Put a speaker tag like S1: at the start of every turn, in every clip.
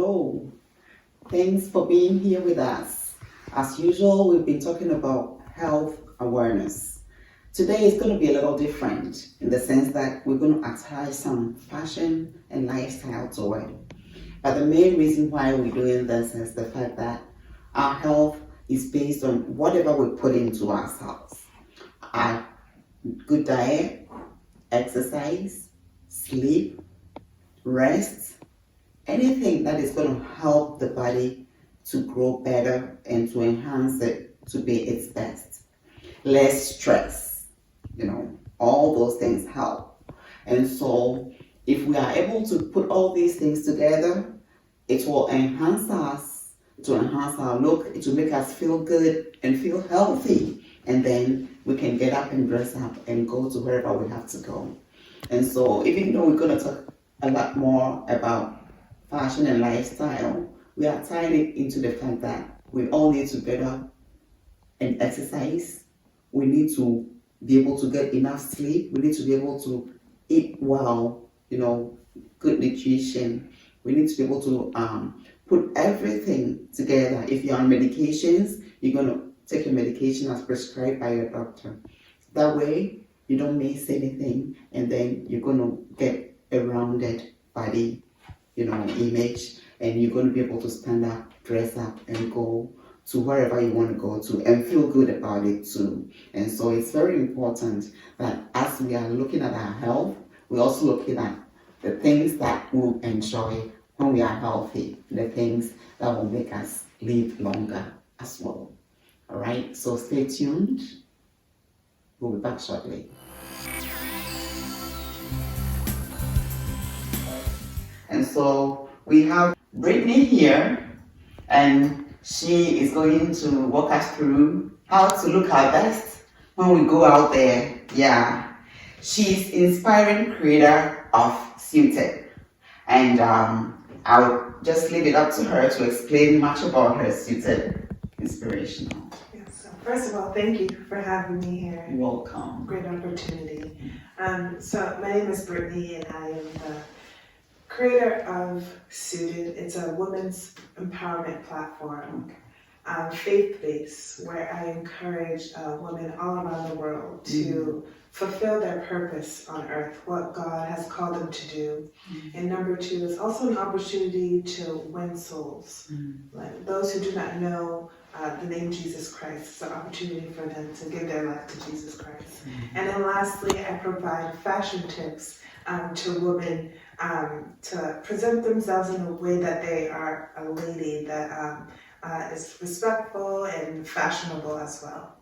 S1: Hello. Thanks for being here with us. As usual, we've been talking about health awareness. Today is going to be a little different in the sense that we're going to attach some fashion and lifestyle to it. But the main reason why we're doing this is the fact that our health is based on whatever we put into ourselves. Our good diet, exercise, sleep, rest, anything that is going to help the body to grow better and to enhance it to be its best. Less stress, all those things help. And so if we are able to put all these things together, it will enhance us, to enhance our look, it will make us feel good and feel healthy. And then we can get up and dress up and go to wherever we have to go. And so even though we're going to talk a lot more about fashion and lifestyle, we are tying it into the fact that we all need to get up and exercise. We need to be able to get enough sleep. We need to be able to eat well, good nutrition. We need to be able to put everything together. If you're on medications, you're going to take your medication as prescribed by your doctor. That way, you don't miss anything, and then you're going to get a rounded body, image, and you're going to be able to stand up, dress up, and go to wherever you want to go to and feel good about it too. And so it's very important that as we are looking at our health, we're also looking at the things that we'll enjoy when we are healthy, the things that will make us live longer as well. All right, so stay tuned. We'll be back shortly. And so we have Brittany here, and she is going to walk us through how to look our best when we go out there. Yeah, she's inspiring creator of Suited, and I'll just leave it up to her to explain much about her Suited inspirational.
S2: Yes, so first of all, thank you for having me here.
S1: You're welcome.
S2: Great opportunity. So my name is Brittany, and I am the creator of Suited. It's a women's empowerment platform, faith-based, where I encourage women all around the world to fulfill their purpose on earth, what God has called them to do. And number two is also an opportunity to win souls. Like those who do not know the name Jesus Christ, it's an opportunity for them to give their life to Jesus Christ. And then lastly, I provide fashion tips to women to present themselves in a way that they are a lady that is respectful and fashionable as well.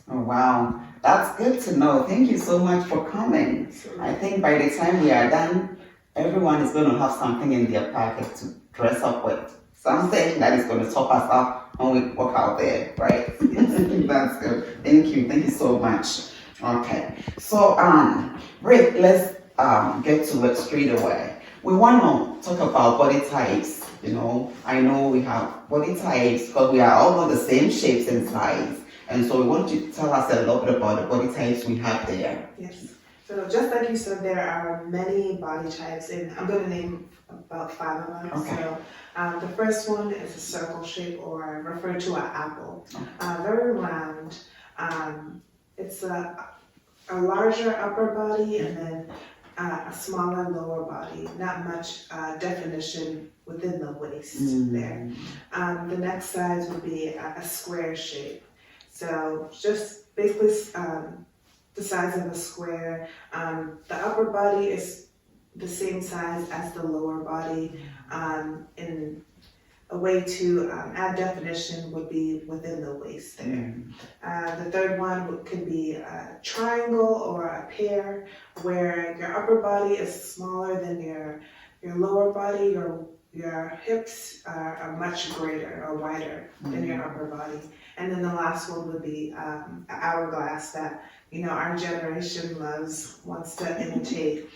S1: Oh, wow, that's good to know. Thank you so much for coming.
S2: Absolutely.
S1: I think by the time we are done, everyone is going to have something in their pocket to dress up with. Something that is going to top us up when we walk out there, right? That's good. Thank you so much. Okay, so Rick, let's get to it straight away. We want to talk about body types. I know we have body types because we are all not the same shapes and size. And so we want you to tell us a little bit about the body types we have there.
S2: Yes. So just like you said, there are many body types, and I'm going to name about 5 of them.
S1: Okay.
S2: So the first one is a circle shape, or referred to as apple. Very round. It's a larger upper body and then a smaller lower body. Not much definition within the waist there. The next size would be a square shape. So just basically the size of a square. The upper body is the same size as the lower body. In a way to add definition would be within the waist there. The third one could be a triangle or a pear, where your upper body is smaller than your lower body. Your hips are much greater or wider than your upper body. And then the last one would be an hourglass that our generation wants to imitate,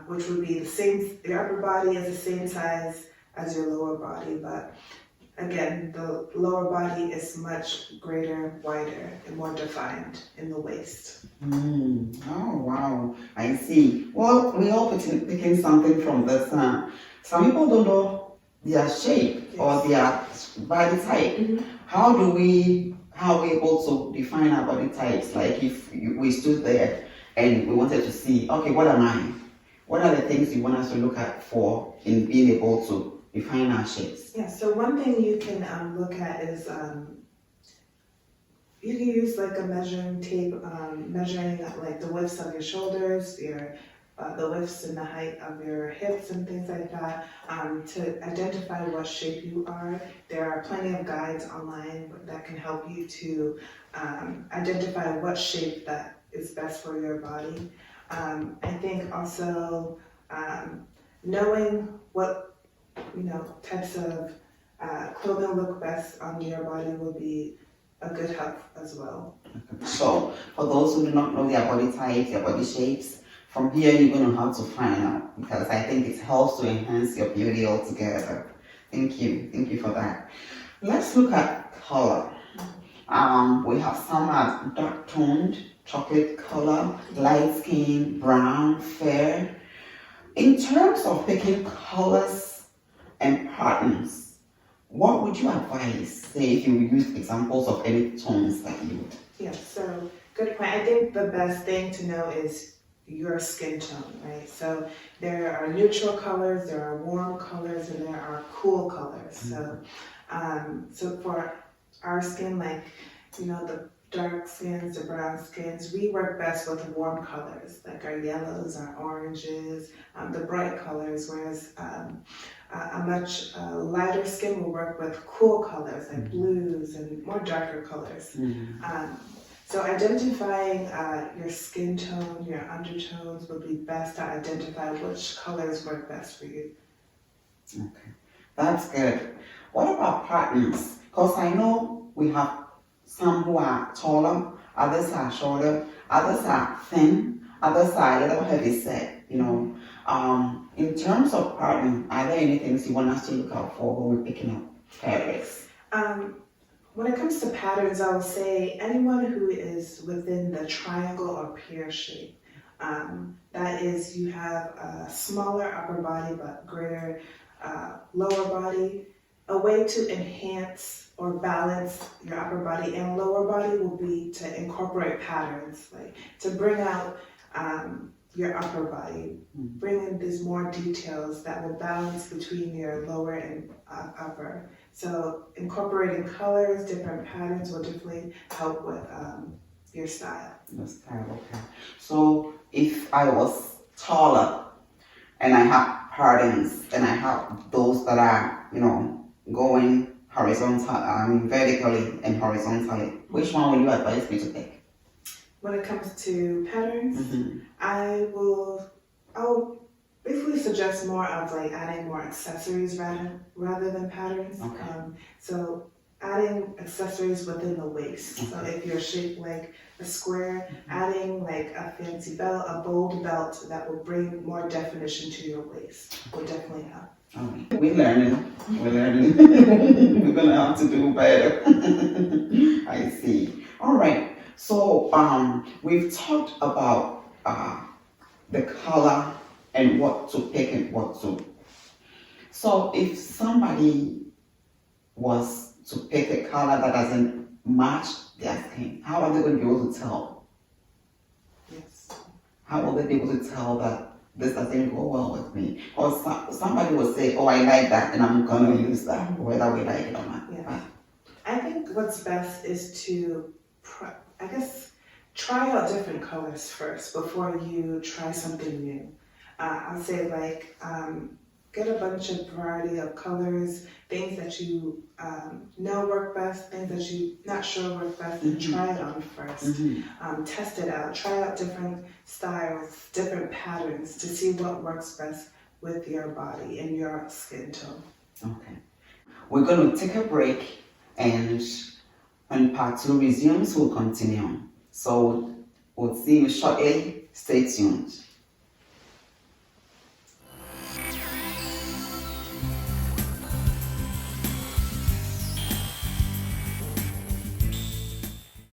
S2: which would be the same. Your upper body is the same size as your lower body, but again, the lower body is much greater, wider, and more defined in the waist.
S1: Oh, wow. I see. Well, we all picking something from this. Some people don't know their shape or their body type.
S2: Mhm.
S1: How are we able to define our body types? Like if we stood there and we wanted to see, okay, what am I? What are the things you want us to look at for in being able to define our shapes?
S2: Yeah, so one thing you can look at is you can use like a measuring tape, measuring like the widths of your shoulders, your the widths and the height of your hips and things like that, to identify what shape you are. There are plenty of guides online that can help you to identify what shape that is best for your body. I think also knowing what types of clothing look best on your body will be a good help as well.
S1: So, for those who do not know their body types, their body shapes, from here you're going to have to find out, because I think it helps to enhance your beauty altogether. Thank you for that. Let's look at color. We have some as dark toned, chocolate color, light skin, brown, fair. In terms of picking colors and patterns, what would you advise, say, if you use examples of any tones that you would?
S2: Yeah, so good point. I think the best thing to know is your skin tone, right? So there are neutral colors, there are warm colors, and there are cool colors. So, so for our skin, like, the dark skins, the brown skins, we work best with warm colors, like our yellows, our oranges, the bright colors, whereas a much lighter skin will work with cool colors, like blues and more darker colors. So identifying your skin tone, your undertones would be best to identify which colors work best for you.
S1: Okay, that's good. What about patterns? Because I know we have some who are taller, others are shorter, others are thin, others are a little heavy set, In terms of pattern, are there any things you want us to look out for when we're picking up fabrics?
S2: When it comes to patterns, I will say anyone who is within the triangle or pear shape. That is, you have a smaller upper body but greater lower body. A way to enhance or balance your upper body and lower body will be to incorporate patterns, like to bring out your upper body, bring in these more details that will balance between your lower and upper. So incorporating colors, different patterns will definitely help with your style.
S1: The style, okay. So if I was taller and I have patterns and I have those that are, going vertically and horizontally, which one will you advise me to pick?
S2: When it comes to patterns, I'll basically suggest more of like adding more accessories rather than patterns.
S1: Okay.
S2: So adding accessories within the waist.
S1: Okay.
S2: So if you're shaped like a square, adding like a fancy belt, a bold belt that will bring more definition to your waist will definitely help.
S1: We're learning. We're gonna have to do better. I see. All right. So we've talked about the color and what to pick and what to. So if somebody was to pick a color that doesn't match their skin, how are they going to be able to tell?
S2: Yes.
S1: How will they be able to tell that this doesn't go well with me? Or somebody will say, oh, I like that and I'm going to use that, whether we like it or not.
S2: Yeah. I think what's best is to, try out different colors first before you try something new. I'll say get a bunch of variety of colors, things that you know work best, things that you're not sure work best, and try it on first. Test it out, try out different styles, different patterns to see what works best with your body and your skin tone.
S1: Okay. We're going to take a break, and when part 2 resumes, we'll continue. So we'll see you shortly. Stay tuned.